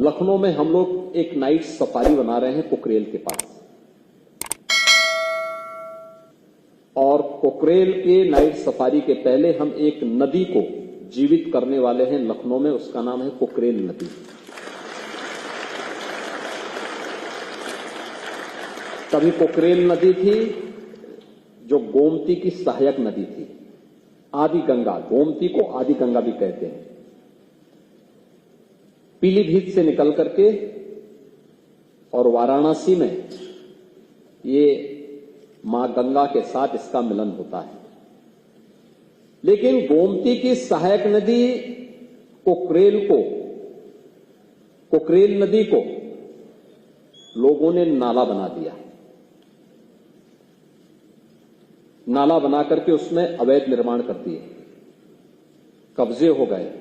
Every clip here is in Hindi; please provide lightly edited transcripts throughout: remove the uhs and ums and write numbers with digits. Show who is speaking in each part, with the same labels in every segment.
Speaker 1: लखनऊ में हम लोग एक नाइट सफारी बना रहे हैं पोखरेल के पास, और पोखरेल के नाइट सफारी के पहले हम एक नदी को जीवित करने वाले हैं लखनऊ में। उसका नाम है पोखरेल नदी। तभी पोखरेल नदी थी जो गोमती की सहायक नदी थी, आदि गंगा। गोमती को आदि गंगा भी कहते हैं। पीलीभीत से निकल करके और वाराणसी में ये मां गंगा के साथ इसका मिलन होता है। लेकिन गोमती की सहायक नदी पोखरेल नदी को लोगों ने नाला बना दिया। नाला बना करके उसमें अवैध निर्माण कर दिए, कब्जे हो गए,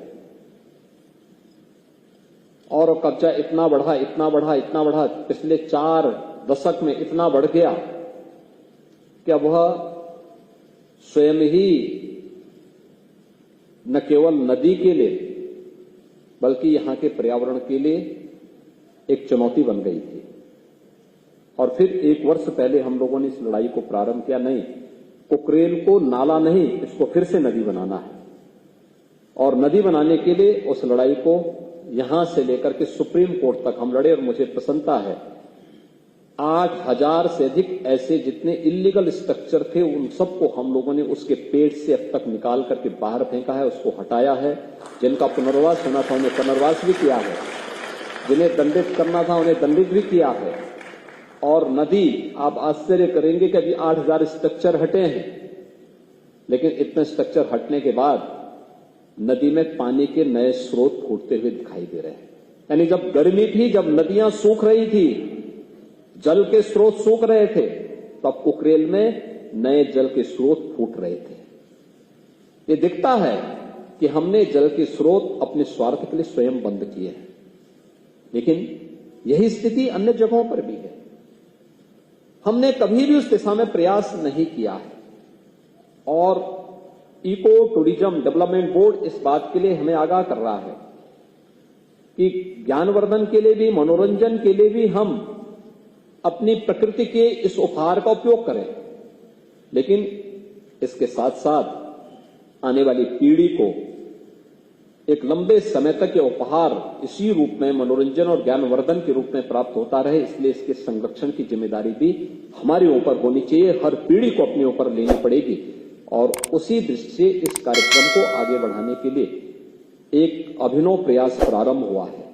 Speaker 1: और कब्जा इतना बढ़ा, पिछले 4 दशक में इतना बढ़ गया कि अब वह स्वयं ही न केवल नदी के लिए बल्कि यहां के पर्यावरण के लिए एक चुनौती बन गई थी। और फिर 1 वर्ष पहले हम लोगों ने इस लड़ाई को प्रारंभ किया। नहीं, पोखरेल को नाला नहीं, इसको फिर से नदी बनाना है। और नदी बनाने के लिए उस लड़ाई को यहां से लेकर के सुप्रीम कोर्ट तक हम लड़े, और मुझे प्रसन्नता है 8000 से अधिक ऐसे जितने इलीगल स्ट्रक्चर थे उन सबको हम लोगों ने उसके पेट से अब तक निकाल करके बाहर फेंका है, उसको हटाया है। जिनका पुनर्वास होना था उन्हें पुनर्वास भी किया है, जिन्हें दंडित करना था उन्हें दंडित भी किया है। और नदी, आप आश्चर्य करेंगे कि अभी 8000 स्ट्रक्चर हटे हैं, लेकिन इतने स्ट्रक्चर हटने के बाद नदी में पानी के नए स्रोत फूटते हुए दिखाई दे रहे हैं। यानी जब गर्मी थी, जब नदियां सूख रही थी, जल के स्रोत सूख रहे थे, तब पोखरेल में नए जल के स्रोत फूट रहे थे। ये दिखता है कि हमने जल के स्रोत अपने स्वार्थ के लिए स्वयं बंद किए हैं। लेकिन यही स्थिति अन्य जगहों पर भी है। हमने कभी भी उस दिशा में प्रयास नहीं किया है। और इको टूरिज्म डेवलपमेंट बोर्ड इस बात के लिए हमें आगाह कर रहा है कि ज्ञानवर्धन के लिए भी, मनोरंजन के लिए भी हम अपनी प्रकृति के इस उपहार का उपयोग करें, लेकिन इसके साथ साथ आने वाली पीढ़ी को एक लंबे समय तक ये उपहार इसी रूप में मनोरंजन और ज्ञानवर्धन के रूप में प्राप्त होता रहे। इसलिए इसके संरक्षण की जिम्मेदारी भी हमारे ऊपर होनी चाहिए, हर पीढ़ी को अपने ऊपर लेनी पड़ेगी। और उसी दृष्टि से इस कार्यक्रम को आगे बढ़ाने के लिए एक अभिनव प्रयास प्रारंभ हुआ है।